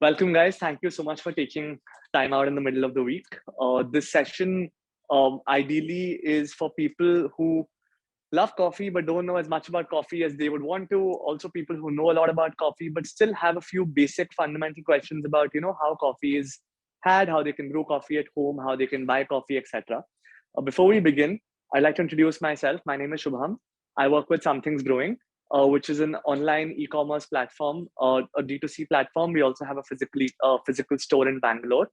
Welcome, guys. Thank you so much for taking time out in the middle of the week. This session ideally is for people who love coffee but don't know as much about coffee as they would want to. Also, people who know a lot about coffee but still have a few basic fundamental questions about how coffee is had, how they can brew coffee at home, how they can buy coffee, etc. Before we begin, I'd like to introduce myself. My name is Shubham. I work with Something's Brewing, which is an online e-commerce platform, a D2C platform. We also have a physical store in Bangalore.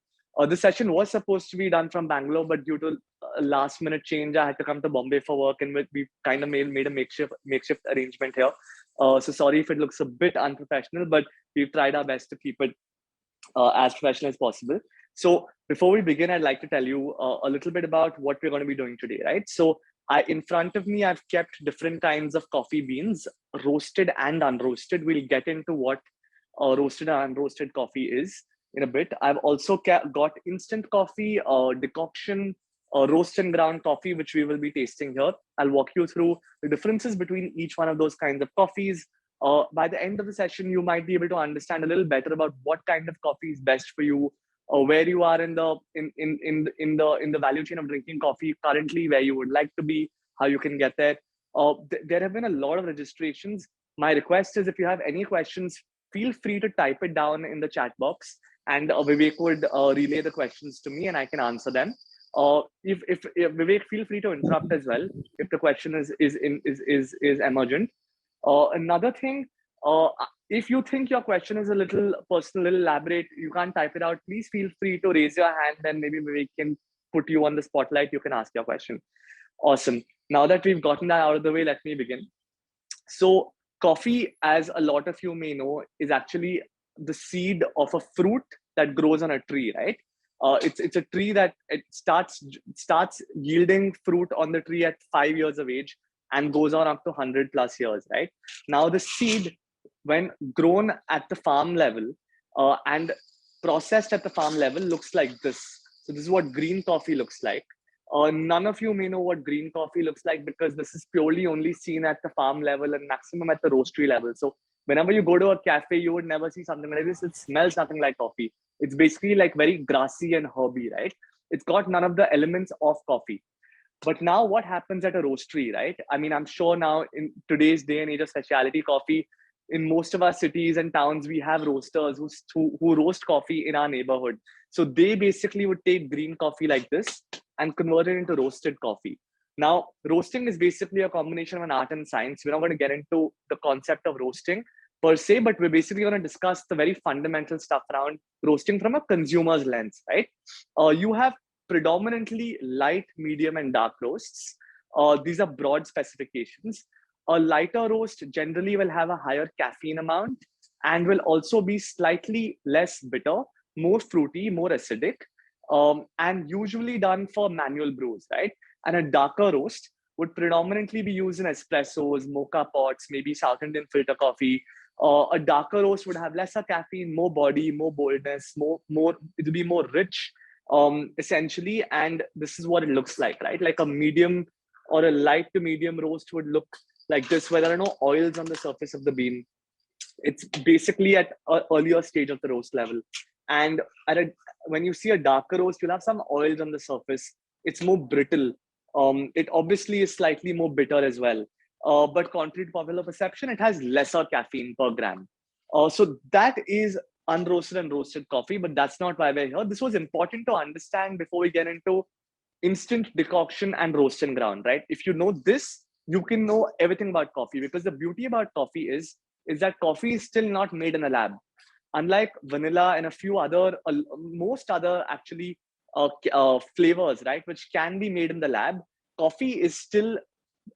This session was supposed to be done from Bangalore, but due to a last minute change, I had to come to Bombay for work, and we kind of made a makeshift arrangement here. So sorry if it looks a bit unprofessional, but we've tried our best to keep it as professional as possible. So before we begin, I'd like to tell you a little bit about what we're going to be doing today, right? So in front of me, I've kept different kinds of coffee beans, roasted and unroasted. We'll get into what roasted and unroasted coffee is in a bit. I've also got instant coffee, decoction, roast and ground coffee, which we will be tasting here. I'll walk you through the differences between each one of those kinds of coffees. By the end of the session, you might be able to understand a little better about what kind of coffee is best for you, or where you are in the value chain of drinking coffee currently, where you would like to be, how you can get there. There have been a lot of registrations. My request is, if you have any questions, feel free to type it down in the chat box, and Vivek would relay the questions to me, and I can answer them. If Vivek, feel free to interrupt as well if the question is emergent. Another thing, if you think your question is a little personal, little elaborate, you can't type it out, please feel free to raise your hand, then maybe we can put you on the spotlight. You can ask your question. Awesome. Now that we've gotten that out of the way, let me begin. So coffee, as a lot of you may know, is actually the seed of a fruit that grows on a tree, right? It's a tree that it starts yielding fruit on the tree at 5 years of age and goes on up to 100 plus years, right? Now the seed, when grown at the farm level and processed at the farm level, looks like this. So this is what green coffee looks like. None of you may know what green coffee looks like, because this is purely only seen at the farm level and maximum at the roastery level. So whenever you go to a cafe, you would never see something like this. It smells nothing like coffee. It's basically like very grassy and herby, right? It's got none of the elements of coffee. But now what happens at a roastery, right? I mean, I'm sure now in today's day and age of specialty coffee, in most of our cities and towns, we have roasters who roast coffee in our neighborhood. So they basically would take green coffee like this and convert it into roasted coffee. Now, roasting is basically a combination of an art and science. We're not going to get into the concept of roasting per se, but we're basically going to discuss the very fundamental stuff around roasting from a consumer's lens, right? You have predominantly light, medium, and dark roasts. These are broad specifications. A lighter roast generally will have a higher caffeine amount and will also be slightly less bitter, more fruity, more acidic, and usually done for manual brews, right? And a darker roast would predominantly be used in espressos, mocha pots, maybe South Indian filter coffee. A darker roast would have lesser caffeine, more body, more boldness, more it would be more rich, essentially. And this is what it looks like, right? Like a medium or a light to medium roast would look like this, where there are no oils on the surface of the bean. It's basically at an earlier stage of the roast level. And when you see a darker roast, you'll have some oils on the surface. It's more brittle. It obviously is slightly more bitter as well. But contrary to popular perception, it has lesser caffeine per gram. So that is unroasted and roasted coffee, but that's not why we're here. This was important to understand before we get into instant decoction and roast and ground, right? If you know this, you can know everything about coffee, because the beauty about coffee is that coffee is still not made in a lab. Unlike vanilla and a few other, most other actually flavors, right, which can be made in the lab, coffee is still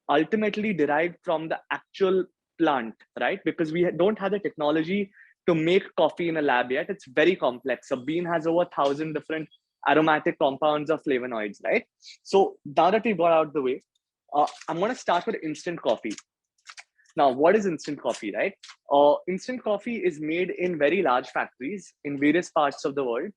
ultimately derived from the actual plant, right? Because we don't have the technology to make coffee in a lab yet. It's very complex. A bean has over 1,000 different aromatic compounds or flavonoids, right? So now that we've got out of the way, I'm going to start with instant coffee. Now, what is instant coffee, right? Instant coffee is made in very large factories in various parts of the world.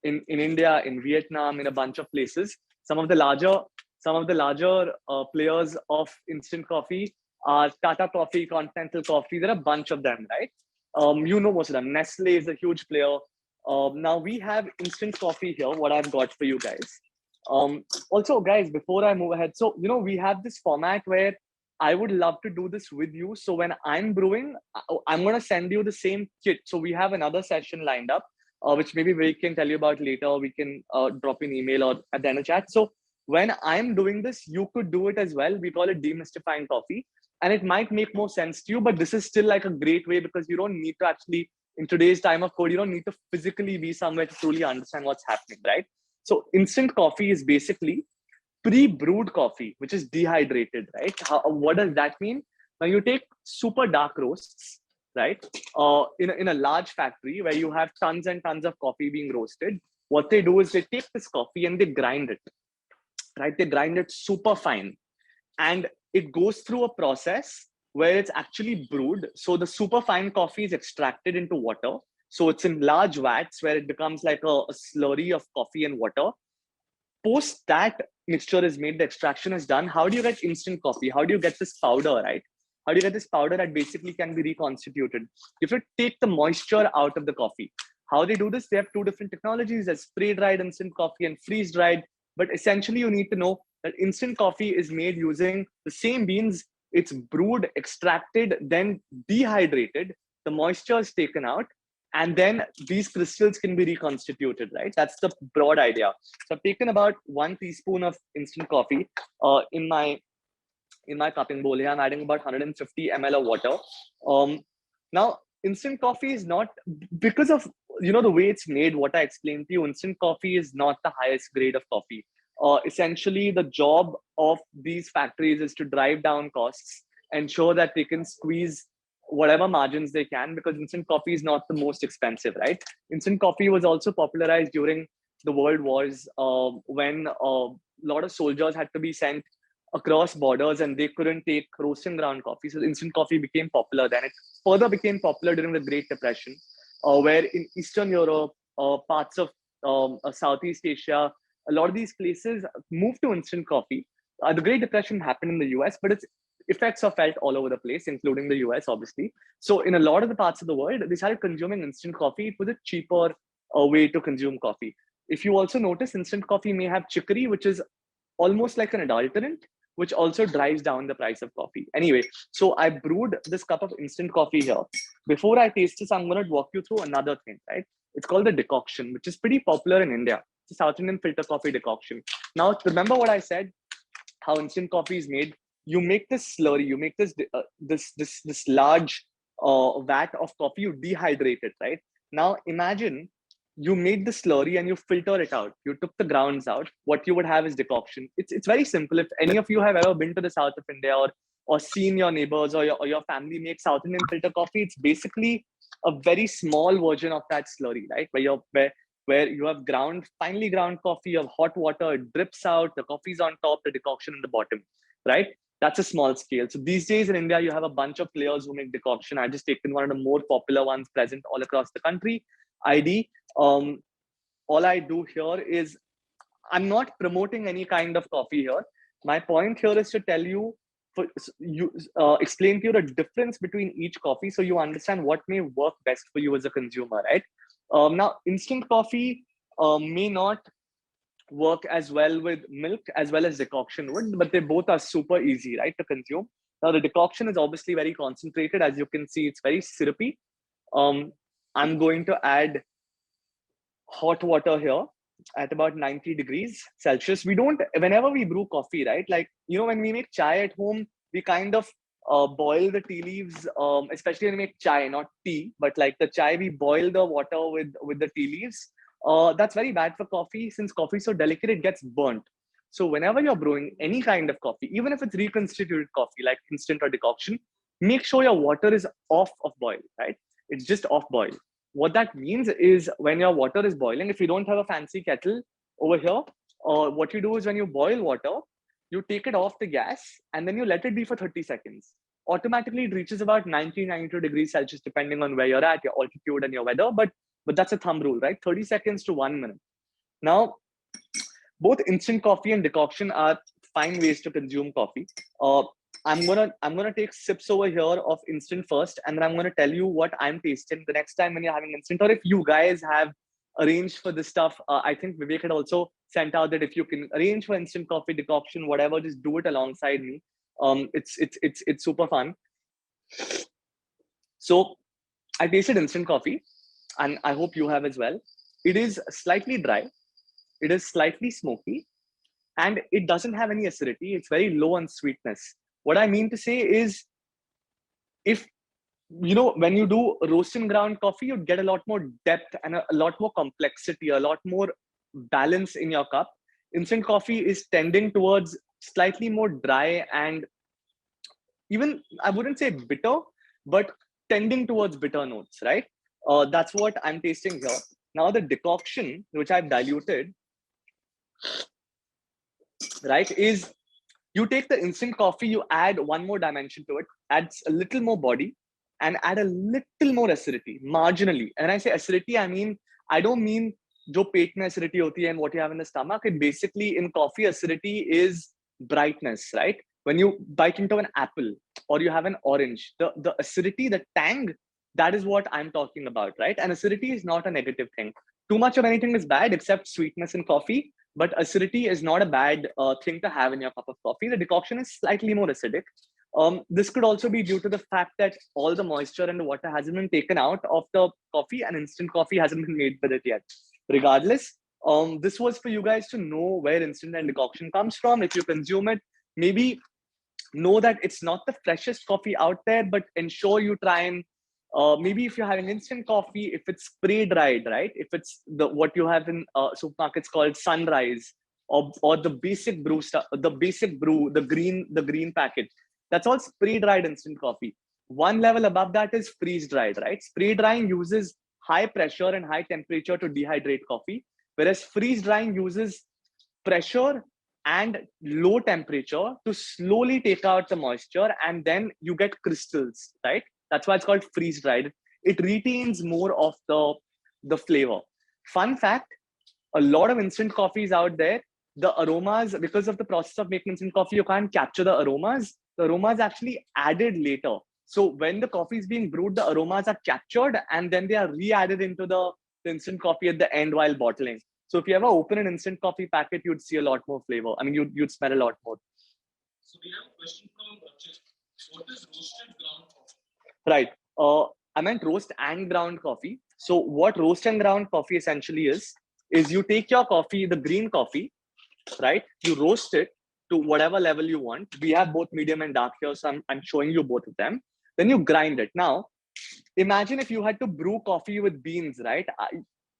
In India, in Vietnam, in a bunch of places. Some of the larger players of instant coffee are Tata Coffee, Continental Coffee. There are a bunch of them, right? You know most of them. Nestle is a huge player. Now we have instant coffee here. What I've got for you guys. Also, guys, before I move ahead, so we have this format where I would love to do this with you. So when I'm brewing, I'm gonna send you the same kit. So we have another session lined up, which maybe we can tell you about later. Or we can drop an email or at the end of chat. So when I'm doing this, you could do it as well. We call it demystifying coffee, and it might make more sense to you. But this is still like a great way because you don't need to actually, in today's time of code, you don't need to physically be somewhere to truly understand what's happening, right? So instant coffee is basically pre-brewed coffee, which is dehydrated, right? What does that mean? Now you take super dark roasts, right? In a large factory where you have tons and tons of coffee being roasted. What they do is they take this coffee and they grind it, right? They grind it super fine, and it goes through a process where it's actually brewed. So the super fine coffee is extracted into water. So it's in large vats where it becomes like a slurry of coffee and water. Post that mixture is made, the extraction is done. How do you get instant coffee? How do you get this powder, right? How do you get this powder that basically can be reconstituted? You have to take the moisture out of the coffee. How they do this, they have two different technologies. There's spray-dried instant coffee and freeze-dried. But essentially, you need to know that instant coffee is made using the same beans. It's brewed, extracted, then dehydrated. The moisture is taken out, and then these crystals can be reconstituted, right? That's the broad idea. So I've taken about 1 teaspoon of instant coffee in my cupping bowl here. I'm adding about 150 ml of water. Now, instant coffee is not, because of the way it's made, what I explained to you, instant coffee is not the highest grade of coffee. Essentially, the job of these factories is to drive down costs, ensure that they can squeeze whatever margins they can, because instant coffee is not the most expensive, right? Instant coffee was also popularized during the world wars, when a lot of soldiers had to be sent across borders and they couldn't take roasting ground coffee. So instant coffee became popular. Then it further became popular during the Great Depression, where in Eastern Europe, parts of Southeast Asia, a lot of these places moved to instant coffee. The Great Depression happened in the US, but its effects are felt all over the place, including the US, obviously. So in a lot of the parts of the world, they started consuming instant coffee. It was a cheaper way to consume coffee. If you also notice, instant coffee may have chicory, which is almost like an adulterant, which also drives down the price of coffee. Anyway, so I brewed this cup of instant coffee here. Before I taste this, I'm going to walk you through another thing, right? It's called the decoction, which is pretty popular in India. It's a South Indian filter coffee decoction. Now, remember what I said, how instant coffee is made? You make this slurry, you make this this large vat of coffee, you dehydrate it, right? Now, imagine you made the slurry and you filter it out. You took the grounds out. What you would have is decoction. It's very simple. If any of you have ever been to the south of India or seen your neighbors or your family make South Indian filter coffee, it's basically a very small version of that slurry, right? Where you have finely ground coffee, you have hot water, it drips out, the coffee's on top, the decoction in the bottom, right? That's a small scale. So these days in India, you have a bunch of players who make decoction. I just taken one of the more popular ones present all across the country, ID. All I do here is, I'm not promoting any kind of coffee here. My point here is to tell you, explain to you the difference between each coffee so you understand what may work best for you as a consumer, right? Now, instant coffee may not work as well with milk as well as decoction would, but they both are super easy, right, to consume. Now, the decoction is obviously very concentrated. As you can see, it's very syrupy. I'm going to add hot water here at about 90 degrees Celsius. Whenever we brew coffee, right? Like, when we make chai at home, we kind of boil the tea leaves, especially when we make chai, not tea, but like the chai, we boil the water with the tea leaves. That's very bad for coffee. Since coffee is so delicate, it gets burnt. So whenever you're brewing any kind of coffee, even if it's reconstituted coffee, like instant or decoction, make sure your water is off of boil, right? It's just off boil. What that means is when your water is boiling, if you don't have a fancy kettle over here, what you do is when you boil water, you take it off the gas and then you let it be for 30 seconds. Automatically, it reaches about 92 degrees Celsius, depending on where you're at, your altitude and your weather. But that's a thumb rule, right? 30 seconds to 1 minute. Now, both instant coffee and decoction are fine ways to consume coffee. I'm gonna take sips over here of instant first, and then I'm gonna tell you what I'm tasting the next time when you're having instant, or if you guys have arranged for this stuff. I think Vivek had also sent out that if you can arrange for instant coffee, decoction, whatever, just do it alongside me. It's super fun. So I tasted instant coffee, and I hope you have as well. It is slightly dry. It is slightly smoky, and it doesn't have any acidity. It's very low on sweetness. What I mean to say is, if when you do roast and ground coffee, you'd get a lot more depth and a lot more complexity, a lot more balance in your cup. Instant coffee is tending towards slightly more dry and even, I wouldn't say bitter, but tending towards bitter notes, right? That's what I'm tasting here. Now the decoction, which I've diluted, right, is you take the instant coffee, you add one more dimension to it, adds a little more body, and add a little more acidity, marginally. And I say acidity, I don't mean jo pet mein acidity hoti hai and what you have in the stomach. It basically, in coffee, acidity is brightness, right? When you bite into an apple or you have an orange, the acidity, the tang, that is what I'm talking about, right? And acidity is not a negative thing. Too much of anything is bad except sweetness in coffee, but acidity is not a bad thing to have in your cup of coffee. The decoction is slightly more acidic. This could also be due to the fact that all the moisture and the water hasn't been taken out of the coffee, and instant coffee hasn't been made with it yet. Regardless, this was for you guys to know where instant and decoction comes from. If you consume it, maybe know that it's not the freshest coffee out there, but ensure you try and maybe if you're having instant coffee, if it's spray dried, right? If it's what you have in supermarkets called Sunrise, or the basic brew stuff, the basic brew, the green packet, that's all spray dried instant coffee. One level above that is freeze dried, right? Spray drying uses high pressure and high temperature to dehydrate coffee, whereas freeze drying uses pressure and low temperature to slowly take out the moisture, and then you get crystals, right? That's why it's called freeze dried. It retains more of the flavor. Fun fact, a lot of instant coffees out there, the aromas, because of the process of making instant coffee, you can't capture the aromas. The aromas actually added later. So when the coffee is being brewed, the aromas are captured and then they are re-added into the instant coffee at the end while bottling. So if you ever open an instant coffee packet, you'd see a lot more flavor. You'd smell a lot more. So we have a question from Rachit. What is roasted ground coffee? Right. I meant roast and ground coffee. So what roast and ground coffee essentially is you take your coffee, the green coffee, right? You roast it to whatever level you want. We have both medium and dark here, so I'm showing you both of them. Then you grind it. Now, imagine if you had to brew coffee with beans, right?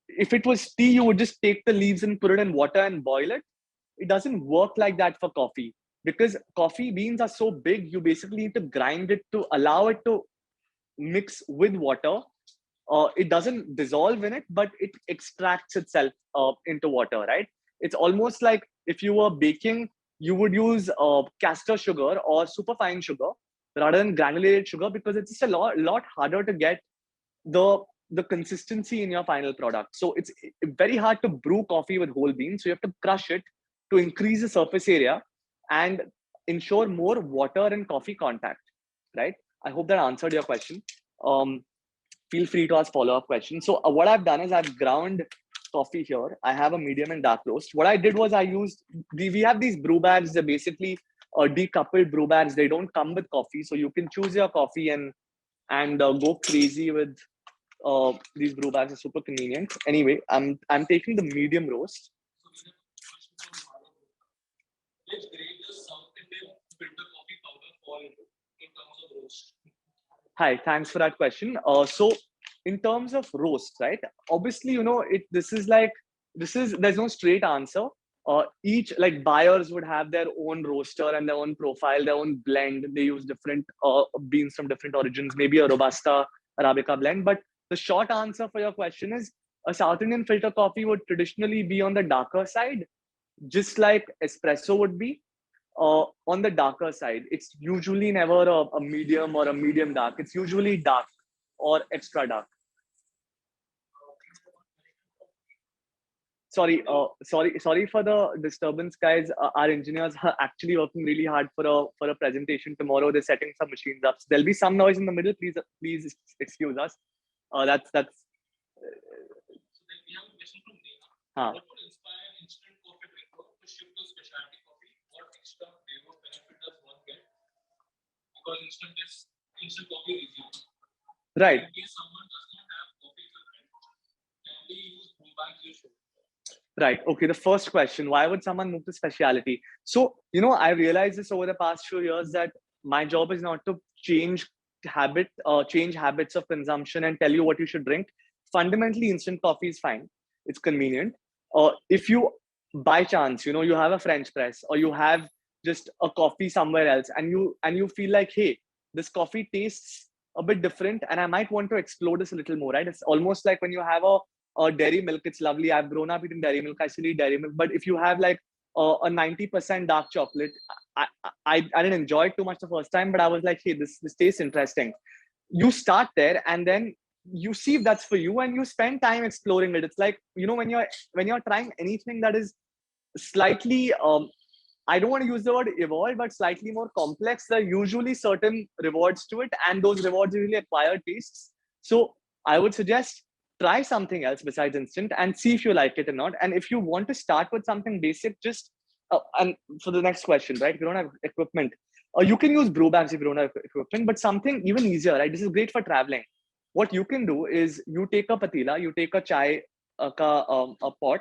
If it was tea, you would just take the leaves and put it in water and boil it. It doesn't work like that for coffee, because coffee beans are so big, you basically need to grind it to allow it to mix with water. It doesn't dissolve in it, but it extracts itself into water, right? It's almost like if you were baking, you would use castor sugar or superfine sugar rather than granulated sugar, because it's just a lot harder to get the consistency in your final product. So it's very hard to brew coffee with whole beans. So you have to crush it to increase the surface area and ensure more water and coffee contact, right? I hope that answered your question. Feel free to ask follow-up questions. So what I've done is I've ground coffee here. I have a medium and dark roast. What I did was I used, we have these brew bags. They're basically decoupled brew bags. They don't come with coffee. So you can choose your coffee and go crazy with these brew bags. Are super convenient. Anyway, I'm taking the medium roast. Which grade does South Indian filter coffee powder fall into in terms of roast? Hi, thanks for that question. So in terms of roast, right? Obviously, there's no straight answer. Each, like, buyers would have their own roaster and their own profile, their own blend. They use different beans from different origins, maybe a Robusta Arabica blend. But the short answer for your question is, a South Indian filter coffee would traditionally be on the darker side, just like espresso would be. On the darker side, it's usually never a medium or a medium dark. It's usually dark or extra dark. sorry for the disturbance, guys. Our engineers are actually working really hard for a presentation tomorrow. They're setting some machines up. So there'll be some noise in the middle. Please excuse us. That's. So then we have a question from Neha. What would inspire an instant coffee drinker to shift to specialty coffee? What extra flavor benefit does one get? Because instant coffee is easy. Right. In case someone does not have coffee filter, can they use brew bags you should? Right. Okay. The first question, why would someone move to specialty? So, I realized this over the past few years that my job is not to change habits of consumption and tell you what you should drink. Fundamentally, instant coffee is fine. It's convenient. If you, by chance, you have a French press or you have just a coffee somewhere else and you feel like, hey, this coffee tastes a bit different and I might want to explore this a little more, right? It's almost like when you have a dairy milk. It's lovely. I've grown up eating dairy milk. I still eat dairy milk. But if you have like a 90% dark chocolate, I didn't enjoy it too much the first time, but I was like, hey, this tastes interesting. You start there and then you see if that's for you and you spend time exploring it. It's like, when you're trying anything that is slightly, I don't want to use the word evolved, but slightly more complex, there are usually certain rewards to it. And those rewards usually acquire tastes. So I would suggest try something else besides instant and see if you like it or not. And if you want to start with something basic, just and for the next question, right? If you don't have equipment, you can use brew bags if you don't have equipment, but something even easier, right? This is great for traveling. What you can do is you take a patila, you take a chai, a pot,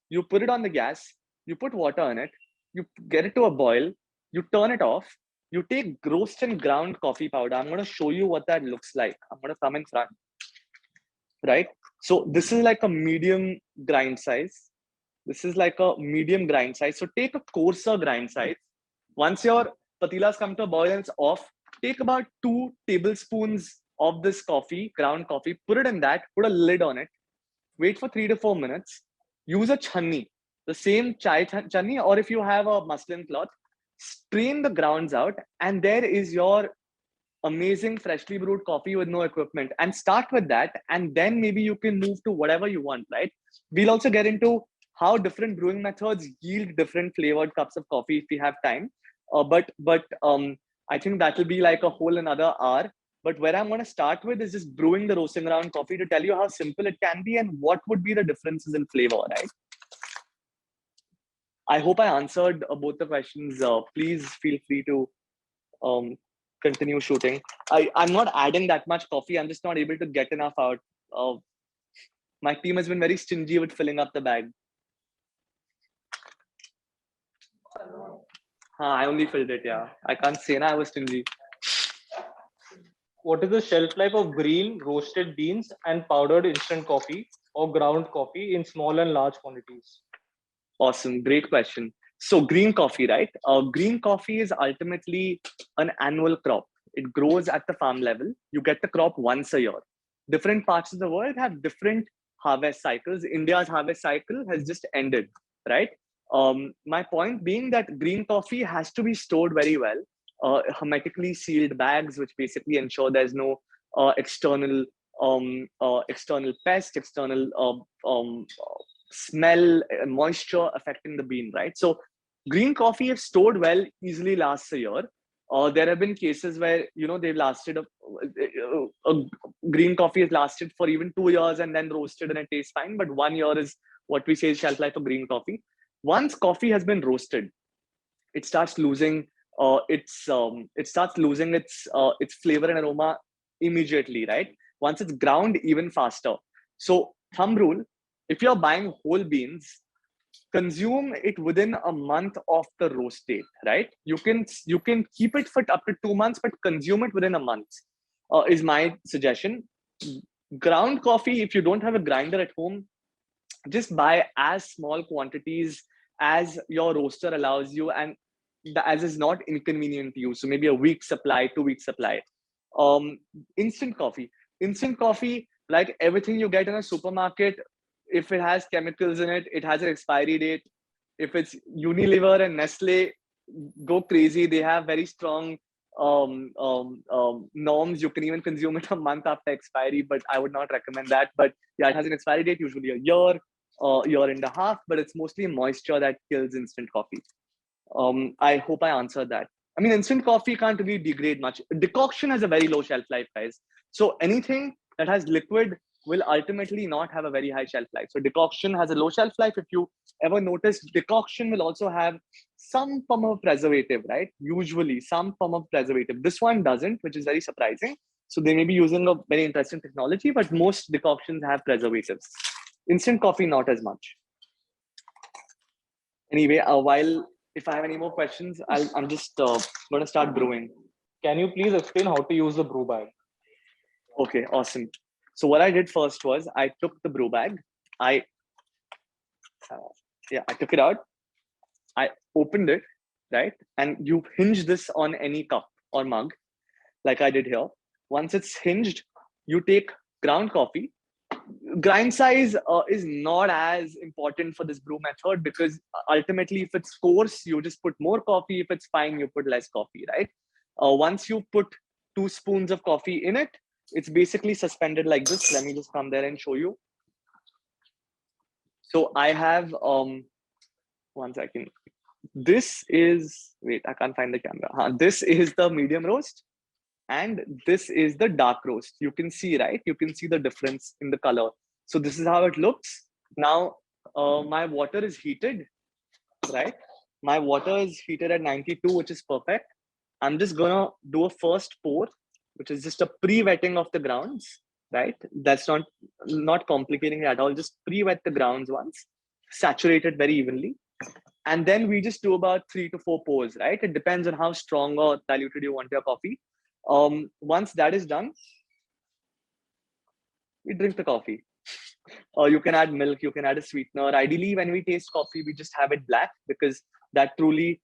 you put it on the gas, you put water in it, you get it to a boil, you turn it off, you take roast and ground coffee powder. I'm going to show you what that looks like. I'm going to come in front, right? So this is like a medium grind size. This is like a medium grind size. So take a coarser grind size. Once your patilas come to a boil and it's off, take about 2 tablespoons of this coffee, ground coffee, put it in that, put a lid on it, wait for 3 to 4 minutes, use a channi, the same chai channi, or if you have a muslin cloth, strain the grounds out, and there is your amazing freshly brewed coffee with no equipment. And start with that, and then maybe you can move to whatever you want, right? We'll also get into how different brewing methods yield different flavored cups of coffee if we have time. But I think that will be like a whole another hour. But where I'm going to start with is just brewing the roasting ground coffee to tell you how simple it can be and what would be the differences in flavor, right? I hope I answered both the questions. Please feel free to continue shooting. I'm not adding that much coffee. I'm just not able to get enough out. My team has been very stingy with filling up the bag. I only filled it, yeah. I can't say I was stingy. What is the shelf life of green roasted beans and powdered instant coffee or ground coffee in small and large quantities? Awesome, great question. So green coffee, right? Green coffee is ultimately an annual crop. It grows at the farm level. You get the crop once a year. Different parts of the world have different harvest cycles. India's harvest cycle has just ended, right? My point being that green coffee has to be stored very well. Hermetically sealed bags, which basically ensure there's no external pest, external smell, moisture affecting the bean, right? So green coffee, if stored well, easily lasts a year. There have been cases where they've lasted a green coffee has lasted for even 2 years and then roasted and it tastes fine. But 1 year is what we say is shelf life of green coffee. Once coffee has been roasted, it starts losing its flavor and aroma immediately, right? Once it's ground, even faster. So thumb rule: if you're buying whole beans, consume it within a month of the roast date, right? You can keep it for up to 2 months, but consume it within a month. Is my suggestion. Ground coffee, if you don't have a grinder at home, just buy as small quantities as your roaster allows you, and as is not inconvenient to you. So maybe a week supply, 2 weeks supply. Instant coffee, like everything you get in a supermarket, if it has chemicals in it, it has an expiry date. If it's Unilever and Nestle, go crazy. They have very strong norms. You can even consume it a month after expiry, but I would not recommend that. But yeah, it has an expiry date, usually a year. year and a half, but it's mostly moisture that kills instant coffee. I hope I answered that. I mean, instant coffee can't really degrade much. Decoction has a very low shelf life, guys. So anything that has liquid will ultimately not have a very high shelf life. So decoction has a low shelf life. If you ever notice, decoction will also have some form of preservative, right? Usually some form of preservative. This one doesn't, which is very surprising. So they may be using a very interesting technology, but most decoctions have preservatives. Instant coffee, not as much. Anyway, while if I have any more questions, I'm just going to start brewing. Can you please explain how to use the brew bag? Okay, awesome. So what I did first was I took the brew bag. I took it out. I opened it, right? And you hinge this on any cup or mug, like I did here. Once it's hinged, you take ground coffee. Grind size is not as important for this brew method because ultimately, if it's coarse, you just put more coffee. If it's fine, you put less coffee, right? Once you put 2 spoons of coffee in it, it's basically suspended like this. Let me just come there and show you. So I have, 1 second. This is, wait, I can't find the camera. This is the medium roast. And this is the dark roast. You can see, right? You can see the difference in the color. So this is how it looks. Now, my water is heated, right? My water is heated at 92, which is perfect. I'm just gonna do a first pour, which is just a pre-wetting of the grounds, right? That's not complicating it at all. Just pre-wet the grounds once, saturate it very evenly. And then we just do about 3 to 4 pours, right? It depends on how strong or diluted you want your coffee. Once that is done, we drink the coffee. You can add milk, you can add a sweetener. Ideally, when we taste coffee, we just have it black because that truly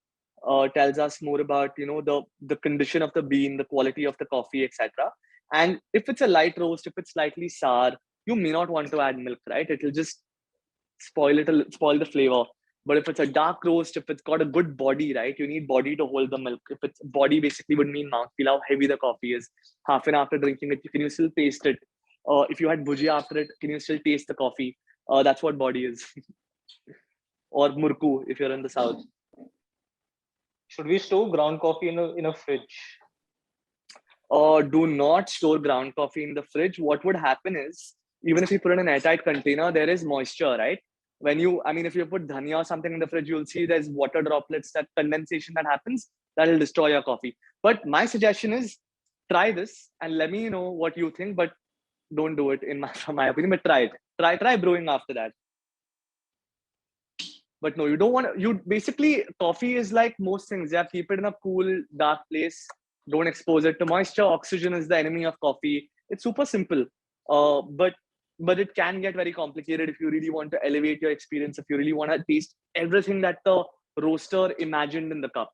tells us more about the condition of the bean, the quality of the coffee, etc. And if it's a light roast, if it's slightly sour, you may not want to add milk, right? It will just spoil the flavor. But if it's a dark roast, if it's got a good body, right, you need body to hold the milk. If it's body, basically would mean mouthfeel, how heavy the coffee is. Half an hour after drinking it, can you still taste it? If you had bhujia after it, can you still taste the coffee? That's what body is. Or murku, if you're in the south. Should we store ground coffee in a fridge? Do not store ground coffee in the fridge. What would happen is, even if you put it in an airtight container, there is moisture, right? If you put dhania or something in the fridge, you'll see there's water droplets, that condensation that happens, that'll destroy your coffee. But my suggestion is try this and let me know what you think, but don't do it from my opinion, but try it. Try brewing after that. But no, you don't want to, basically, coffee is like most things. Yeah, keep it in a cool, dark place. Don't expose it to moisture. Oxygen is the enemy of coffee. It's super simple. But it can get very complicated if you really want to elevate your experience, if you really want to taste everything that the roaster imagined in the cup.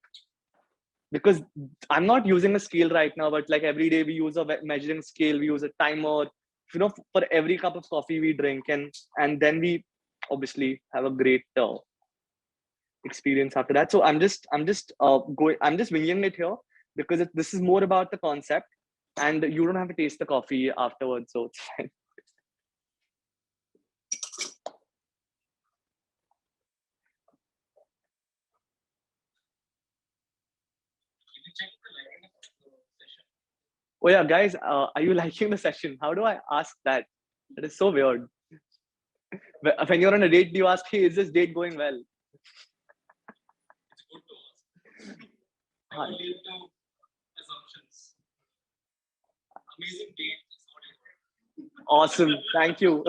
Because I'm not using a scale right now, but like every day we use a measuring scale, we use a timer, for every cup of coffee we drink, and then we obviously have a great experience after that. So I'm just winging it here because this is more about the concept, and you don't have to taste the coffee afterwards, so it's fine. Oh yeah, guys, are you liking the session? How do I ask that? That is so weird. When you're on a date, do you ask, hey, is this date going well? It's good to ask. I will leave to assumptions. Amazing date is not Awesome. Thank you.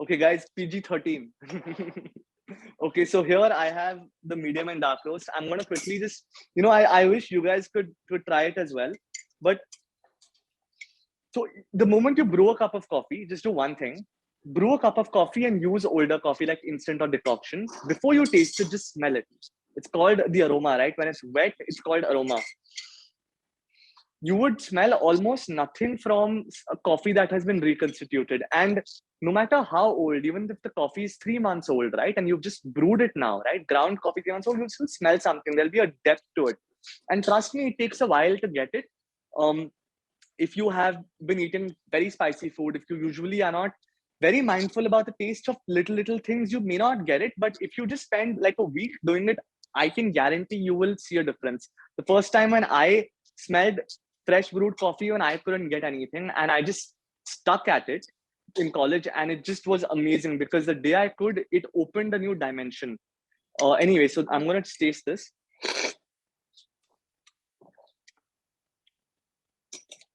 Okay, guys, PG-13. Okay, so here I have the medium and dark roast. I'm going to quickly just, I wish you guys could try it as well. But so the moment you brew a cup of coffee, just do one thing. Brew a cup of coffee and use older coffee like instant or decoction. Before you taste it, just smell it. It's called the aroma, right? When it's wet, it's called aroma. You would smell almost nothing from a coffee that has been reconstituted. And no matter how old, even if the coffee is 3 months old, right? And you've just brewed it now, right? Ground coffee 3 months old, you'll still smell something. There'll be a depth to it. And trust me, it takes a while to get it. if you have been eating very spicy food, if you usually are not very mindful about the taste of little things, you may not get it. But if you just spend like a week doing it, I can guarantee you will see a difference. The first time when I smelled fresh brewed coffee, when I couldn't get anything, and I just stuck at it in college, and it just was amazing because the day I could, it opened a new dimension. Anyway, so I'm gonna taste this.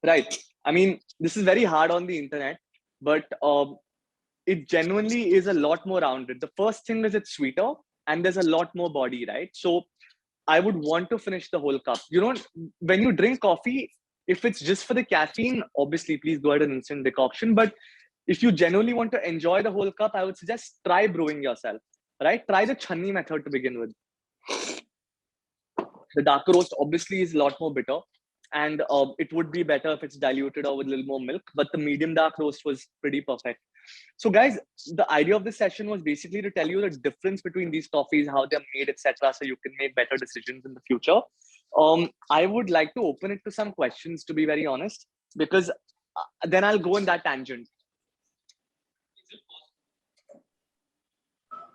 Right. I mean, this is very hard on the internet, but it genuinely is a lot more rounded. The first thing is it's sweeter and there's a lot more body, right? So I would want to finish the whole cup. You know, when you drink coffee, if it's just for the caffeine, obviously, please go ahead and instant decoction. But if you genuinely want to enjoy the whole cup, I would suggest try brewing yourself, right? Try the chhanni method to begin with. The dark roast obviously is a lot more bitter, and it would be better if it's diluted or with a little more milk, but the medium dark roast was pretty perfect. So guys, the idea of this session was basically to tell you the difference between these coffees, how they're made, etc., so you can make better decisions in the future. I would like to open it to some questions, to be very honest, because then I'll go in that tangent.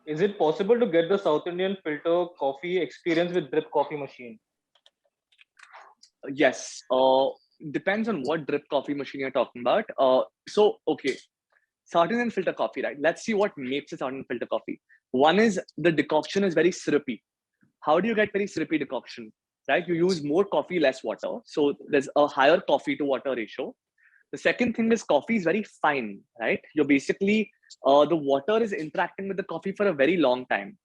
Is it possible to get the South Indian filter coffee experience with drip coffee machine? Yes. Depends on what drip coffee machine you're talking about. So, okay. South Indian filter coffee, right? Let's see what makes a South Indian filter coffee. One is the decoction is very syrupy. How do you get very syrupy decoction, right? You use more coffee, less water. So there's a higher coffee to water ratio. The second thing is coffee is very fine, right? You're basically, the water is interacting with the coffee for a very long time.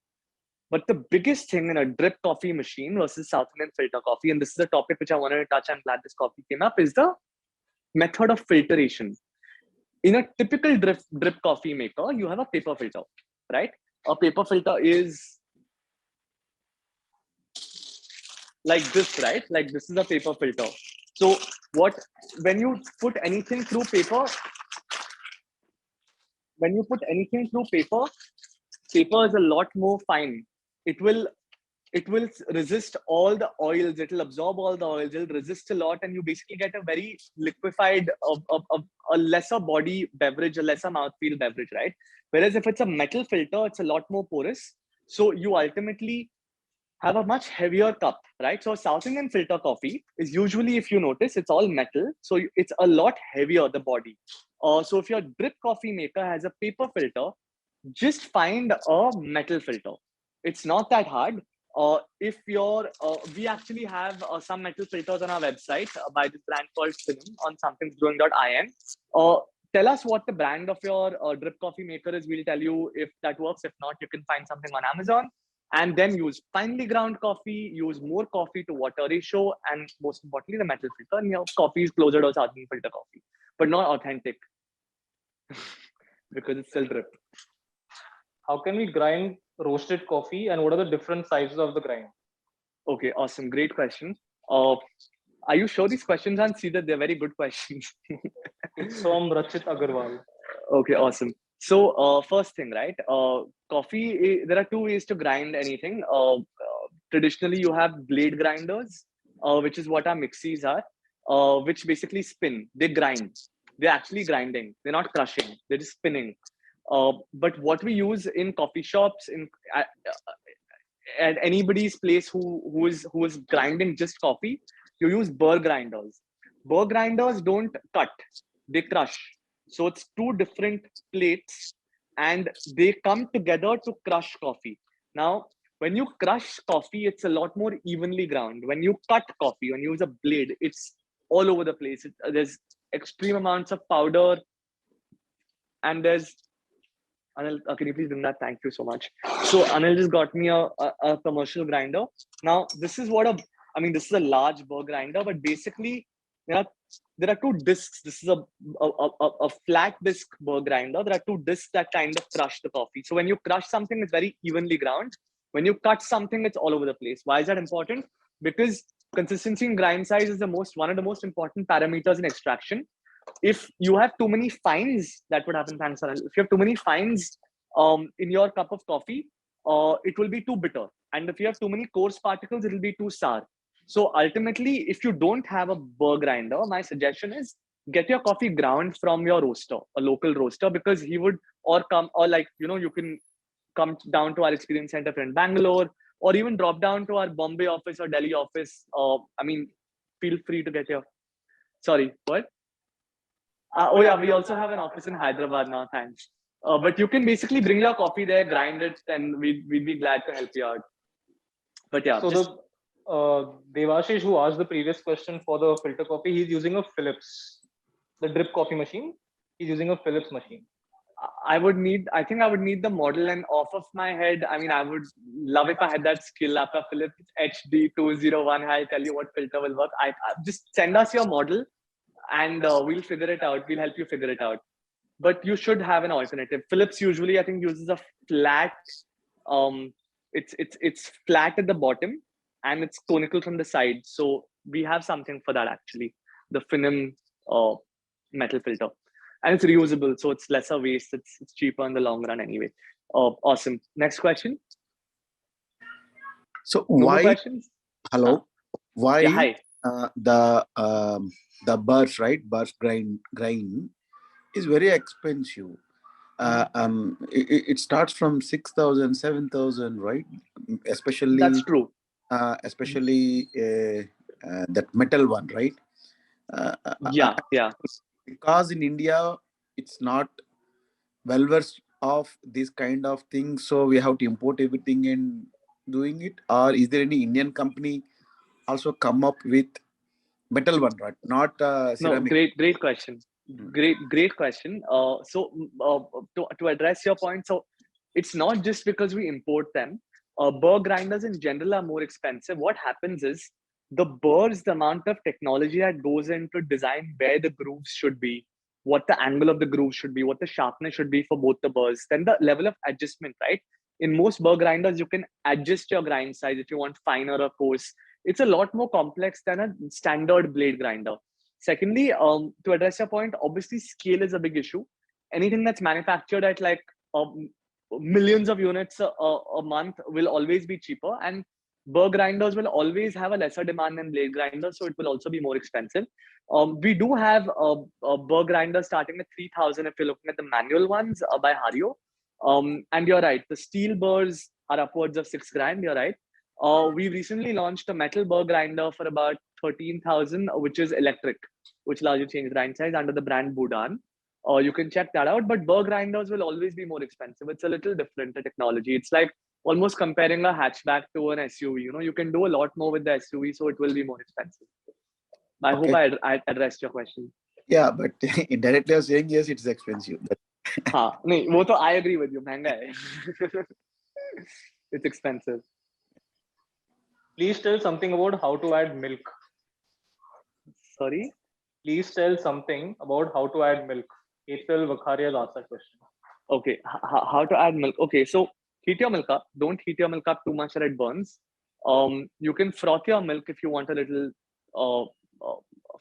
But the biggest thing in a drip coffee machine versus South Indian filter coffee, and this is a topic which I wanted to touch, I'm glad this coffee came up, is the method of filtration. In a typical drip coffee maker, you have a paper filter, right? A paper filter is like this, right? Like this is a paper filter. So when you put anything through paper, paper is a lot more fine. It will resist all the oils. It will absorb all the oils. It'll resist a lot, and you basically get a very liquefied, a lesser body beverage, a lesser mouthfeel beverage, right? Whereas if it's a metal filter, it's a lot more porous. So you ultimately have a much heavier cup, right? So South Indian filter coffee is usually, if you notice, it's all metal. So it's a lot heavier, the body. So if your drip coffee maker has a paper filter, just find a metal filter. It's not that hard. If you're, we actually have some metal filters on our website by this brand called Film on somethingsbrewing.in. Tell us what the brand of your drip coffee maker is. We'll tell you if that works. If not, you can find something on Amazon. And then use finely ground coffee, use more coffee to water ratio, and most importantly, the metal filter. And your coffee is closer to South Indian filter coffee, but not authentic because it's still drip. How can we grind roasted coffee, and what are the different sizes of the grind? Okay, awesome. Great question. Are you sure these questions aren't see that they're very good questions? It's from Rachit Agarwal. Okay, awesome. So first thing, right? Coffee, there are two ways to grind anything. Traditionally, you have blade grinders, which is what our mixies are, which basically spin. They grind. They're actually grinding. They're not crushing. They're just spinning. But what we use in coffee shops, at anybody's place who is grinding just coffee, you use burr grinders. Burr grinders don't cut; they crush. So it's two different plates, and they come together to crush coffee. Now, when you crush coffee, it's a lot more evenly ground. When you cut coffee, when you use a blade, it's all over the place. There's extreme amounts of powder, and there's Anil, can you please bring that? Thank you so much. So Anil just got me a commercial grinder. Now this is this is a large burr grinder, but basically there are two discs. This is a flat disc burr grinder. There are two discs that kind of crush the coffee. So when you crush something, it's very evenly ground. When you cut something, it's all over the place. Why is that important? Because consistency in grind size is one of the most important parameters in extraction. If you have too many fines, that would happen. Thanks, Anil. If you have too many fines in your cup of coffee, it will be too bitter. And if you have too many coarse particles, it will be too sour. So ultimately, if you don't have a burr grinder, my suggestion is get your coffee ground from your roaster, a local roaster, because he would you can come down to our experience center in Bangalore, or even drop down to our Bombay office or Delhi office. Feel free to get your. Sorry, what? Oh yeah, we also have an office in Hyderabad now. Thanks. But you can basically bring your coffee there, grind it, and we'd be glad to help you out. But yeah, so just, Devashish, who asked the previous question for the filter coffee, he's using a Philips, the drip coffee machine. He's using a Philips machine. I think I would need the model, and off of my head, I mean, I would love if I had that skill. After Philips HD201, I'll tell you what filter will work. I just send us your model, and we'll figure it out. We'll help you figure it out. But you should have an alternative. Philips usually, I think, uses a flat. It's flat at the bottom, and it's conical from the side. So we have something for that actually. The Finim metal filter. And it's reusable, so it's lesser waste. It's cheaper in the long run anyway. Awesome. Next question. So No more why? questions? Hello. Why Yeah, hi. the burrs, right? Burrs grind is very expensive. It starts from 6,000, 7,000, right? Especially That's true. especially that metal one, right? Yeah. Because in India it's not well versed of this kind of thing, so we have to import everything and doing it. Or is there any Indian company also come up with metal one, right? Not No, ceramic. great question. Great question. To address your point, so it's not just because we import them. Burr grinders in general are more expensive. What happens is the burrs, the amount of technology that goes into design where the grooves should be, what the angle of the groove should be, what the sharpness should be for both the burrs, then the level of adjustment, right? In most burr grinders, you can adjust your grind size if you want finer or coarse. It's a lot more complex than a standard blade grinder. Secondly, to address your point, obviously scale is a big issue. Anything that's manufactured at like millions of units a month will always be cheaper, and burr grinders will always have a lesser demand than blade grinders, so it will also be more expensive. We do have a burr grinder starting at 3,000 if you're looking at the manual ones by Hario. And you're right, the steel burrs are upwards of 6 grand. You're right. We recently launched a metal burr grinder for about 13,000, which is electric, which allows you to change grind size under the brand Budan. You can check that out. But burr grinders will always be more expensive. It's a little different, the technology. It's like almost comparing a hatchback to an SUV. You know, you can do a lot more with the SUV, so it will be more expensive. I hope I addressed your question. Yeah, but indirectly you're saying yes, it's expensive. हाँ नहीं वो तो I agree with you, महंगा है. It's expensive. Please tell something about how to add milk. Sorry? Please tell something about how to add milk. April Vakharia asked that question. Okay, how to add milk? Okay, so heat your milk up. Don't heat your milk up too much that it burns. You can froth your milk if you want a little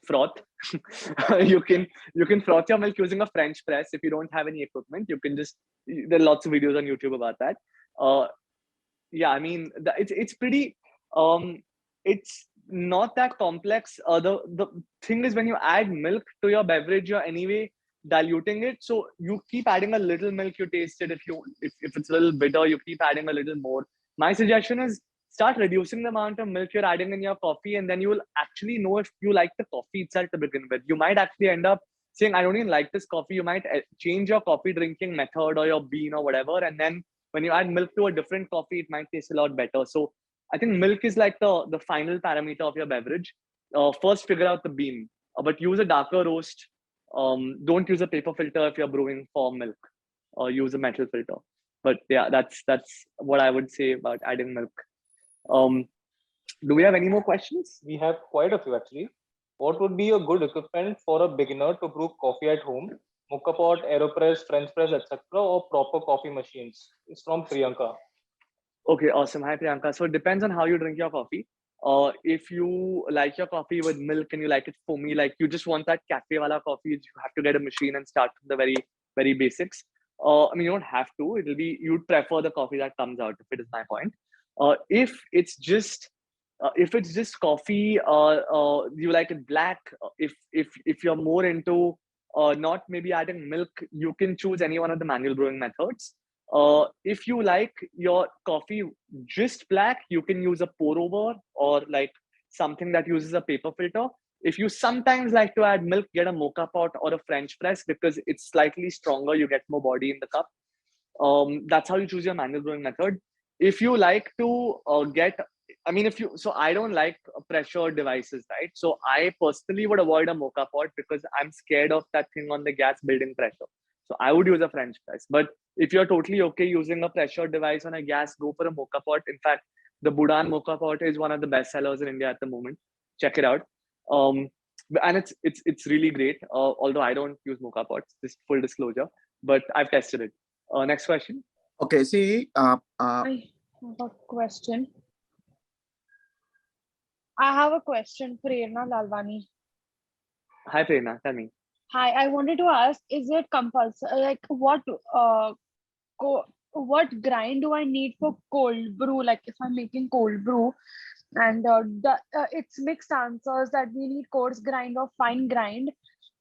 froth. you can froth your milk using a French press if you don't have any equipment. You can just, there are lots of videos on YouTube about that. Yeah, I mean it's pretty. It's not that complex. The thing is, when you add milk to your beverage, you're anyway diluting it, so you keep adding a little milk. You taste it. If it's a little bitter, you keep adding a little more. My suggestion is start reducing the amount of milk you're adding in your coffee, and then you will actually know if you like the coffee itself to begin with. You might actually end up saying, I don't even like this coffee. You might change your coffee drinking method or your bean or whatever, and then when you add milk to a different coffee, it might taste a lot better. So I think milk is like the final parameter of your beverage. First figure out the bean, but use a darker roast. Don't use a paper filter if you're brewing for milk, or use a metal filter. But yeah, that's what I would say about adding milk. Do we have any more questions? We have quite a few actually. What would be a good equipment for a beginner to brew coffee at home? Mocha pot, AeroPress, French press, etc., or proper coffee machines? It's from Priyanka. Okay, awesome. Hi, Priyanka. So it depends on how you drink your coffee. If you like your coffee with milk and you like it foamy, like you just want that cafe wala coffee, you have to get a machine and start from the very, very basics. I mean, you don't have to. It'll be, you'd prefer the coffee that comes out, if it is my point. If it's just If it's just coffee, you like it black. If you're more into not maybe adding milk, you can choose any one of the manual brewing methods. If you like your coffee just black, you can use a pour over or like something that uses a paper filter. If you sometimes like to add milk, get a mocha pot or a French press because it's slightly stronger. You get more body in the cup. That's how you choose your manual brewing method. If you like to so I don't like pressure devices, right? So I personally would avoid a mocha pot because I'm scared of that thing on the gas building pressure. So I would use a French press. But if you're totally okay using a pressure device on a gas, go for a mocha pot. In fact, the Budan mocha pot is one of the best sellers in India at the moment. Check it out. And it's really great. Although I don't use mocha pots, just full disclosure, but I've tested it. Next question. Okay, see, I have a question. I have a question, Prerna Lalwani. Hi, Prerna. Tell me. Hi, I wanted to ask: is it compulsory? Like, what grind do I need for cold brew? Like, if I'm making cold brew, and it's mixed answers that we need coarse grind or fine grind,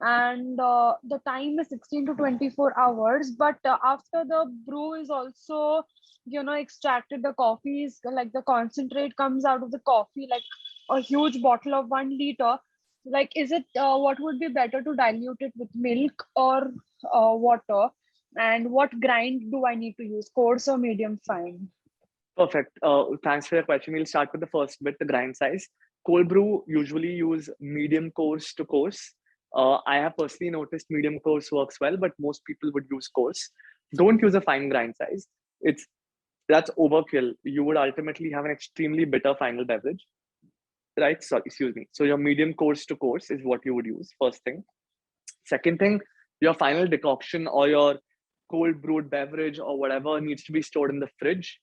and the time is 16 to 24 hours. But after the brew is also, extracted, the coffee is like the concentrate comes out of the coffee, like a huge bottle of 1 liter. Like, is it what would be better to dilute it with milk or water? And what grind do I need to use, coarse or medium fine? Perfect. Thanks for your question. We'll start with the first bit, the grind size. Cold brew usually use medium coarse to coarse. I have personally noticed medium coarse works well, but most people would use coarse. Don't use a fine grind size. That's overkill. You would ultimately have an extremely bitter final beverage. Right? So, excuse me. So your medium coarse to coarse is what you would use, first thing. Second thing, your final decoction or your cold brewed beverage or whatever needs to be stored in the fridge.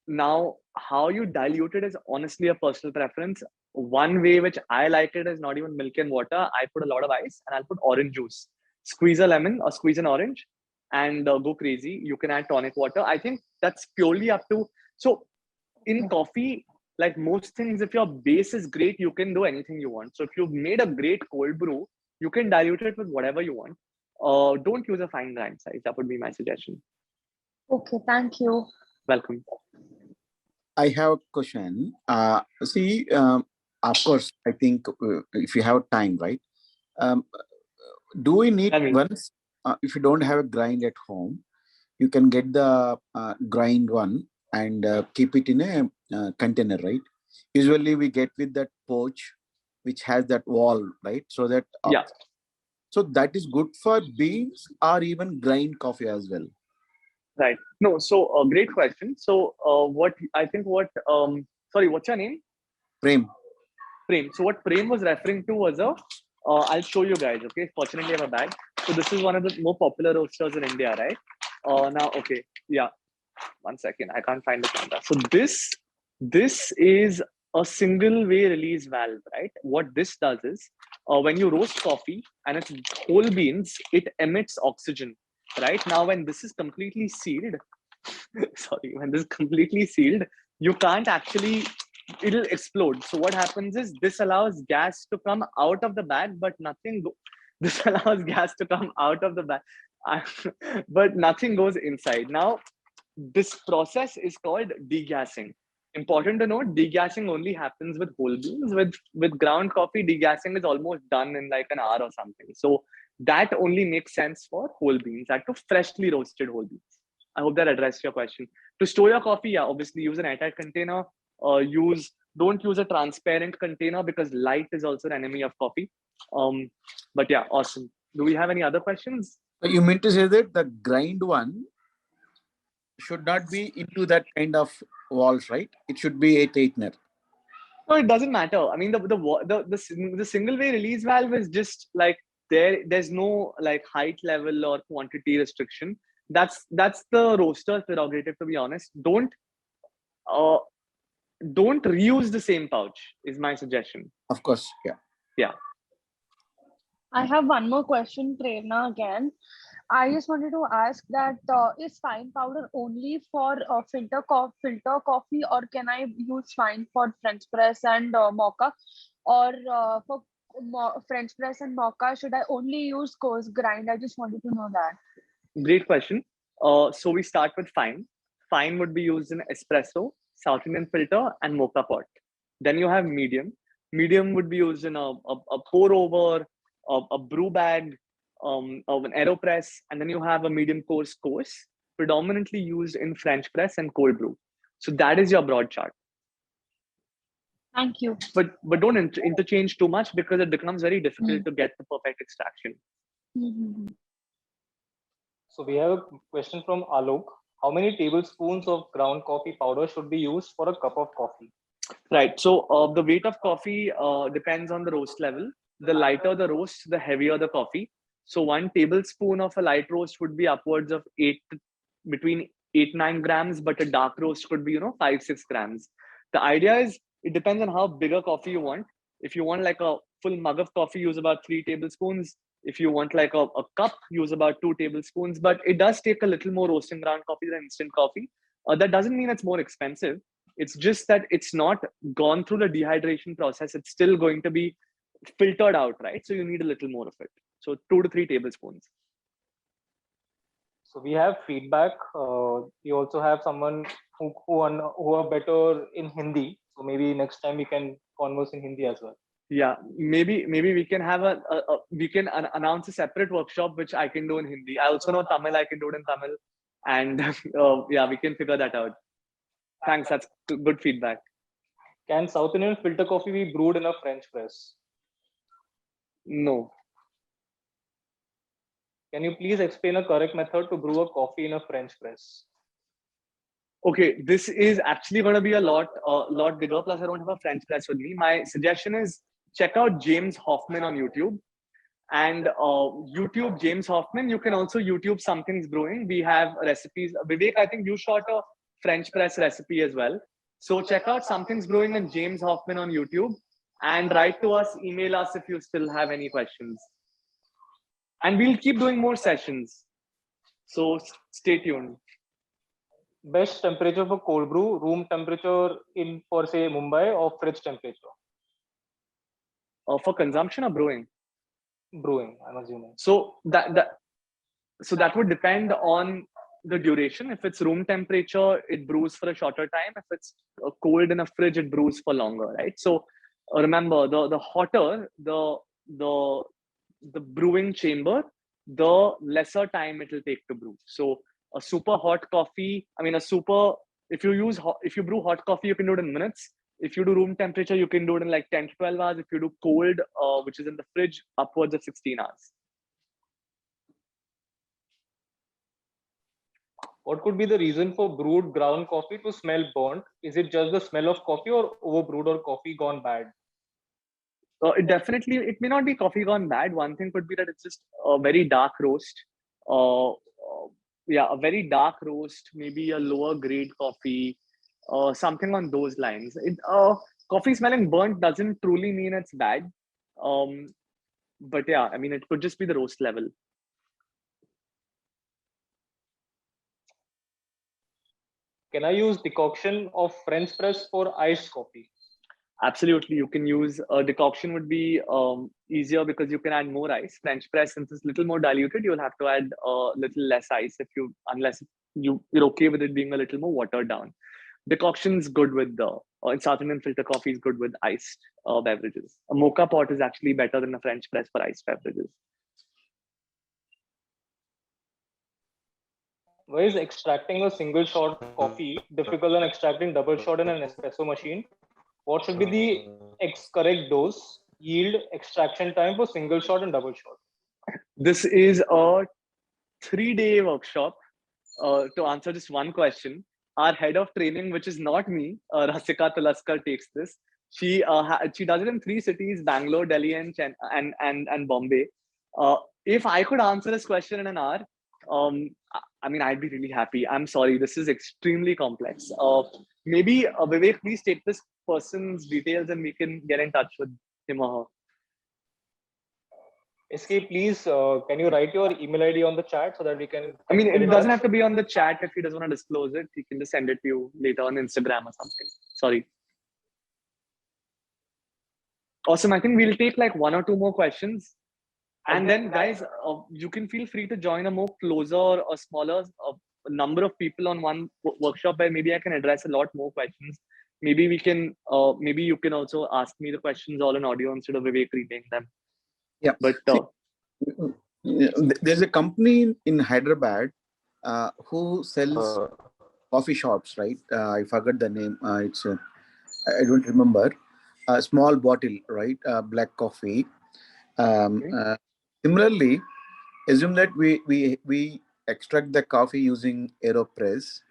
Now, how you dilute it is honestly a personal preference. One way which I like it is not even milk and water. I put a lot of ice and I'll put orange juice. Squeeze a lemon or squeeze an orange and go crazy. You can add tonic water. I think that's purely up to... So in coffee, like most things, if your base is great, you can do anything you want. So if you've made a great cold brew, you can dilute it with whatever you want. Don't use a fine grind size. That would be my suggestion. Okay, thank you. Welcome. I have a question. Of course, I think if you have time, right? Do we need once, if you don't have a grind at home, you can get the grind one and keep it in a container, right? Usually we get with that pouch, which has that wall, right? So that so that is good for beans or even grind coffee as well. Right. No. So great question. So what's your name? Prem. Prem. So what Prem was referring to was I'll show you guys. Okay. Fortunately, I have a bag. So this is one of the more popular roasters in India, right? Now, okay. Yeah. 1 second. I can't find the camera. So this is a single way release valve, right? What this does is when you roast coffee and it's whole beans, it emits oxygen, right? Now, when this is completely sealed, when this is completely sealed, you can't actually, it'll explode. So what happens is this allows gas to come out of the bag, but this allows gas to come out of the bag, but nothing goes inside. Now, this process is called degassing. Important to note, degassing only happens with whole beans. With ground coffee, degassing is almost done in like an hour or something. So that only makes sense for whole beans, like to freshly roasted whole beans. I hope that addressed your question. To store your coffee, obviously use an airtight container. Don't use a transparent container because light is also an enemy of coffee. But yeah, awesome. Do we have any other questions? You mean to say that the grind one should not be into that kind of walls, right? It should be a tightener. No, it doesn't matter. I mean, the single way release valve is just like there's no like height level or quantity restriction. That's the roaster's prerogative, to be honest. Don't reuse the same pouch is my suggestion. Of course, yeah. I have one more question, Prerna, again. I just wanted to ask that is fine powder only for filter coffee, or can I use fine for French press and mocha, or for French press and mocha should I only use coarse grind? I just wanted to know that. Great question. So we start with fine. Fine would be used in espresso, South Indian filter, and mocha pot. Then you have medium. Medium would be used in a pour over, a brew bag, of an aeropress, and then you have a medium coarse, predominantly used in French press and cold brew. So that is your broad chart. Thank you. But don't interchange too much because it becomes very difficult to get the perfect extraction. Mm-hmm. So we have a question from Alok. How many tablespoons of ground coffee powder should be used for a cup of coffee? Right. So the weight of coffee depends on the roast level. The lighter the roast, the heavier the coffee. So 1 tablespoon of a light roast would be upwards of between 8-9 grams, but a dark roast could be 5-6 grams. The idea is it depends on how big a coffee you want. If you want like a full mug of coffee, use about 3 tablespoons. If you want like a cup, use about 2 tablespoons. But it does take a little more roasting ground coffee than instant coffee. That doesn't mean it's more expensive. It's just that it's not gone through the dehydration process. It's still going to be filtered out, right? So you need a little more of it. So 2 to 3 tablespoons. So we have feedback. We also have someone who are better in Hindi. So maybe next time we can converse in Hindi as well. Yeah, maybe we can have we can announce a separate workshop which I can do in Hindi. I also know Tamil. I can do it in Tamil, and yeah, we can figure that out. Thanks, that's good feedback. Can South Indian filter coffee be brewed in a French press? No. Can you please explain a correct method to brew a coffee in a French press? Okay, this is actually going to be a lot bigger. Plus, I don't have a French press with me. My suggestion is check out James Hoffman on YouTube. And YouTube James Hoffman. You can also YouTube Something's Brewing. We have recipes. Vivek, I think you shot a French press recipe as well. So check out Something's Brewing and James Hoffman on YouTube, and write to us, email us if you still have any questions. And we'll keep doing more sessions. So stay tuned. Best temperature for cold brew, room temperature in, for say, Mumbai, or fridge temperature? For consumption or brewing? Brewing, I'm assuming. So that would depend on the duration. If it's room temperature, it brews for a shorter time. If it's cold in a fridge, it brews for longer, right? So remember, the hotter the brewing chamber, the lesser time it will take to brew. So a super hot coffee, if you brew hot coffee, you can do it in minutes. If you do room temperature, you can do it in like 10 to 12 hours. If you do cold, which is in the fridge, upwards of 16 hours. What could be the reason for brewed ground coffee to smell burnt? Is it just the smell of coffee, or overbrewed, or coffee gone bad? It may not be coffee gone bad. One thing could be that it's just a very dark roast. A very dark roast, maybe a lower grade coffee, something on those lines. Coffee smelling burnt doesn't truly mean it's bad. But yeah, it could just be the roast level. Can I use decoction of French press for iced coffee? Absolutely, you can use decoction. Would be easier because you can add more ice. French press, since it's a little more diluted, you'll have to add a little less ice unless you're okay with it being a little more watered down. Decoction's good with in South Indian filter coffee is good with iced beverages. A mocha pot is actually better than a French press for iced beverages. Why is extracting a single shot coffee difficult than extracting double shot in an espresso machine? What should be the correct dose, yield, extraction time for single shot and double shot? This is a 3-day workshop to answer just one question. Our head of training, which is not me, Rasika Tulaskar, takes this. She does it in 3 cities: Bangalore, Delhi, and Bombay. If I could answer this question in an hour, I'd be really happy. I'm sorry, this is extremely complex. Maybe Vivek, please take this person's details and we can get in touch with him or her. SK, please, can you write your email ID on the chat so that we can? I mean, it doesn't have to be on the chat if he doesn't want to disclose it. He can just send it to you later on Instagram or something. Sorry. Awesome. I think we'll take like 1 or 2 more questions. And then, guys, you can feel free to join a more closer or smaller number of people on one workshop where maybe I can address a lot more questions. Maybe we can, maybe you can also ask me the questions all in audio instead of Vivek reading them. Yeah. But there's a company in Hyderabad who sells coffee shops, right? I forgot the name. I don't remember. A small bottle, right? Black coffee. Similarly, assume that we extract the coffee using AeroPress.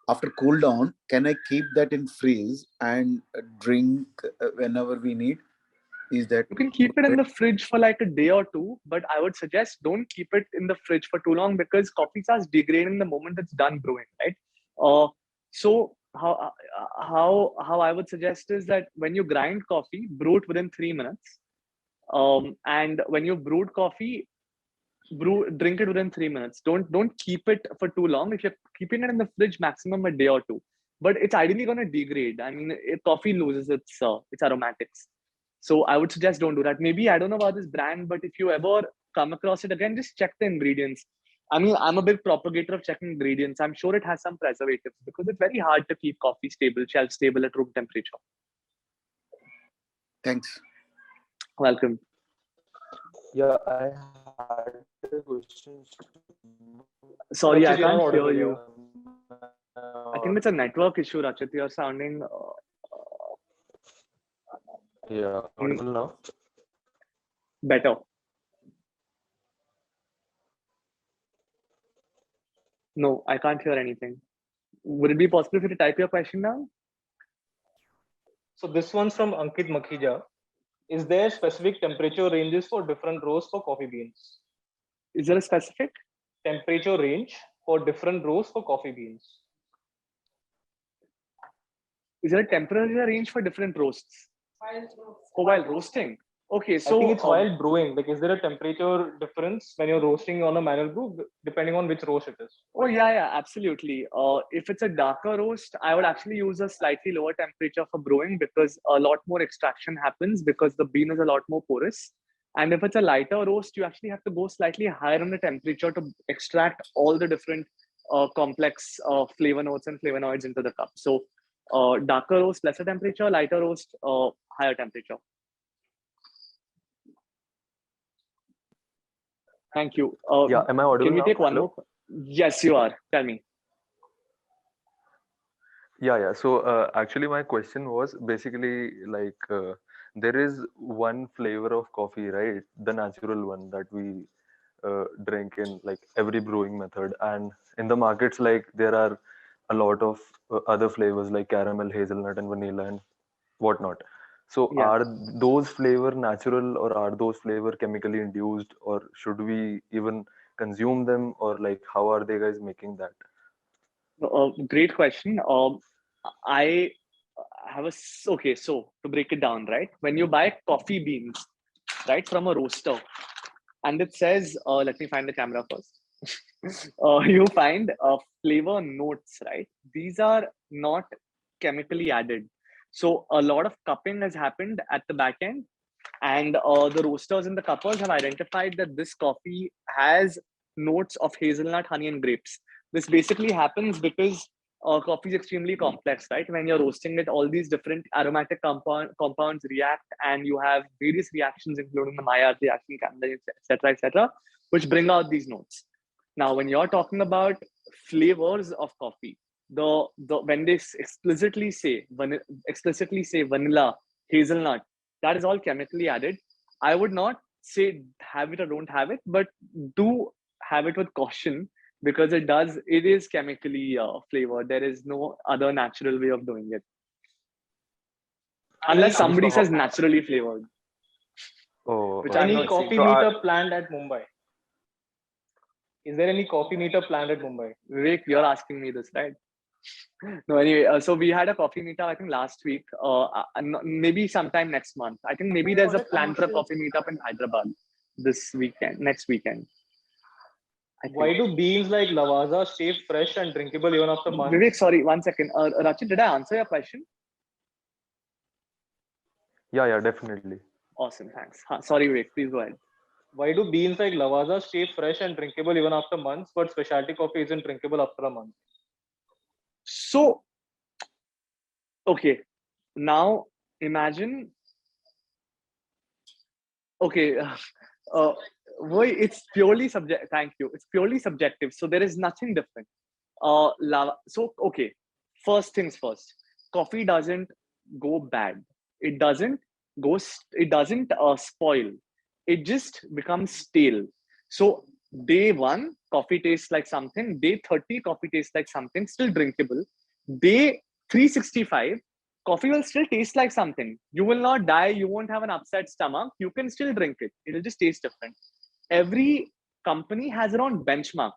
After cool down, can I keep that in freeze and drink whenever we need? Is that you can keep it in the fridge for like a day or 2, but I would suggest don't keep it in the fridge for too long because coffee starts degrading the moment it's done brewing, right? So how I would suggest is that when you grind coffee, brew it within 3 minutes. And when you brewed coffee, drink it within 3 minutes. Don't keep it for too long. If you're keeping it in the fridge, maximum a day or 2. But it's ideally going to degrade. I mean, coffee loses its aromatics. So I would suggest don't do that. Maybe I don't know about this brand, but if you ever come across it again, just check the ingredients. I mean, I'm a big propagator of checking ingredients. I'm sure it has some preservatives because it's very hard to keep coffee stable, shelf stable at room temperature. Thanks. Welcome. Yeah, I had a question. Sorry, I can't hear you. I think it's a network issue, Rachit. You're sounding. Yeah, audible now? Better. No, I can't hear anything. Would it be possible for you to type your question down? So this one's from Ankit Makhija. Is there specific temperature ranges for different rows for coffee beans? Is there a specific temperature range for different rows for coffee beans? Is there a temperature range for different roasts? While roasting. Okay, so I think it's while brewing. Like, is there a temperature difference when you're roasting on a manual brew, depending on which roast it is? Oh yeah, absolutely. If it's a darker roast, I would actually use a slightly lower temperature for brewing because a lot more extraction happens because the bean is a lot more porous. And if it's a lighter roast, you actually have to go slightly higher on the temperature to extract all the different complex flavor notes and flavonoids into the cup. So darker roast, lesser temperature, lighter roast, higher temperature. Thank you. Yeah, am I audible Can we now? take one Hello? more? Yes, you are. Tell me. Yeah. So actually, my question was basically like there is one flavor of coffee, right? The natural one that we drink in like every brewing method, and in the markets, like there are a lot of other flavors like caramel, hazelnut, and vanilla, and whatnot. So Yeah. are those flavor natural or are those flavor chemically induced, or should we even consume them, or like how are they guys making that? Great question. I have a okay. So to break it down, right? When you buy coffee beans, right, from a roaster, and it says, let me find the camera first. You find flavor notes, right? These are not chemically added. So a lot of cupping has happened at the back end, and the roasters and the cuppers have identified that this coffee has notes of hazelnut, honey, and grapes. This basically happens because coffee is extremely complex, right? When you're roasting it, all these different aromatic compounds react, and you have various reactions, including the Maillard reaction, etc., which bring out these notes. Now, when you're talking about flavors of coffee, the when they explicitly say vanilla, hazelnut, that is all chemically added. I would not say have it or don't have it, but do have it with caution because it is chemically flavored. There is no other natural way of doing it. Unless somebody says naturally flavored. Oh, Which okay. I'm Any not coffee seeing. meter planned at Mumbai? Is there any coffee meter planned at Mumbai? Vivek, you're asking me this, right? No, anyway, so we had a coffee meetup, I think last week, maybe sometime next month. I think maybe there's a plan for a coffee meetup in Hyderabad. this weekend, next weekend. Why do beans like Lavazza stay fresh and drinkable even after months? Vivek, sorry, 1 second. Rachit, did I answer your question? Yeah, definitely. Awesome, thanks. Sorry, Vivek, please go ahead. Why do beans like Lavazza stay fresh and drinkable even after months, but specialty coffee isn't drinkable after a month? So, okay, now imagine. Okay, it's purely subjective. Thank you. It's purely subjective. So there is nothing different. So okay, first things first. Coffee doesn't go bad. It doesn't spoil. It just becomes stale. So day 1, coffee tastes like something. Day 30, coffee tastes like something. Still drinkable. Day 365, coffee will still taste like something. You will not die. You won't have an upset stomach. You can still drink it. It'll just taste different. Every company has their own benchmark.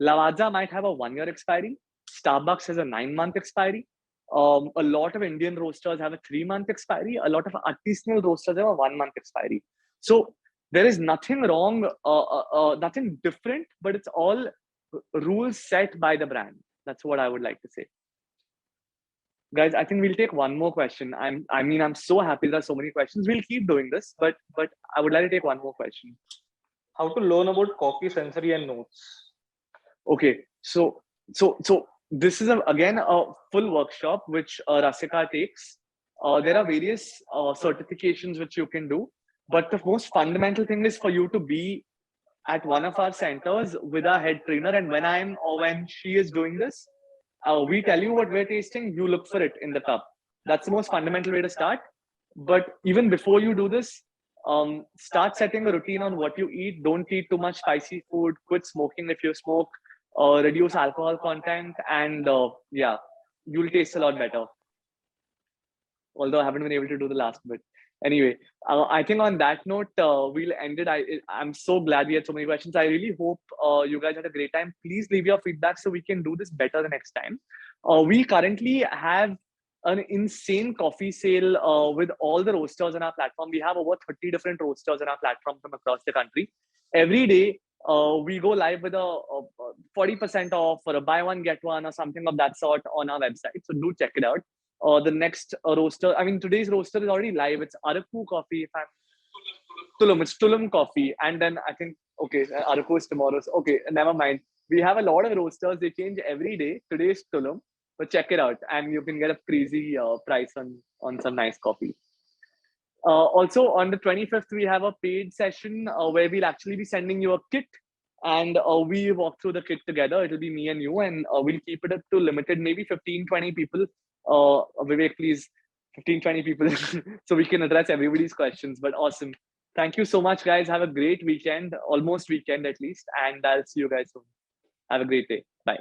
Lavazza might have a 1-year expiry. Starbucks has a 9-month expiry. A lot of Indian roasters have a 3-month expiry. A lot of artisanal roasters have a 1-month expiry. So there is nothing wrong, nothing different, but it's all rules set by the brand. That's what I would like to say. Guys, I think we'll take one more question. I'm so happy there are so many questions. We'll keep doing this, but I would like to take one more question. How to learn about coffee sensory and notes? Okay, so this is again a full workshop which Rasika takes. There are various certifications which you can do, but the most fundamental thing is for you to be at one of our centers with our head trainer, and when she is doing this, we tell you what we're tasting, you look for it in the cup. That's the most fundamental way to start. But even before you do this, start setting a routine on what you eat. Don't eat too much spicy food. Quit smoking if you smoke. Reduce alcohol content, and you'll taste a lot better. Although I haven't been able to do the last bit. Anyway, I think on that note, we'll end it. I'm so glad we had so many questions. I really hope you guys had a great time. Please leave your feedback so we can do this better the next time. We currently have an insane coffee sale with all the roasters on our platform. We have over 30 different roasters on our platform from across the country. Every day, we go live with a 40% off or a buy one, get one or something of that sort on our website. So do check it out. The next roaster, today's roaster is already live. It's Araku coffee. Tulum, it's Tulum coffee. And then I think, okay, Araku is tomorrow. So, okay, never mind. We have a lot of roasters. They change every day. Today is Tulum, but check it out. And you can get a crazy price on some nice coffee. Also, on the 25th, we have a paid session where we'll actually be sending you a kit. And we walk through the kit together. It'll be me and you. And we'll keep it up to limited, maybe 15, 20 people. Vivek, please, 15, 20 people, so we can address everybody's questions. But awesome. Thank you so much, guys. Have a great weekend, almost weekend at least. And I'll see you guys soon. Have a great day. Bye.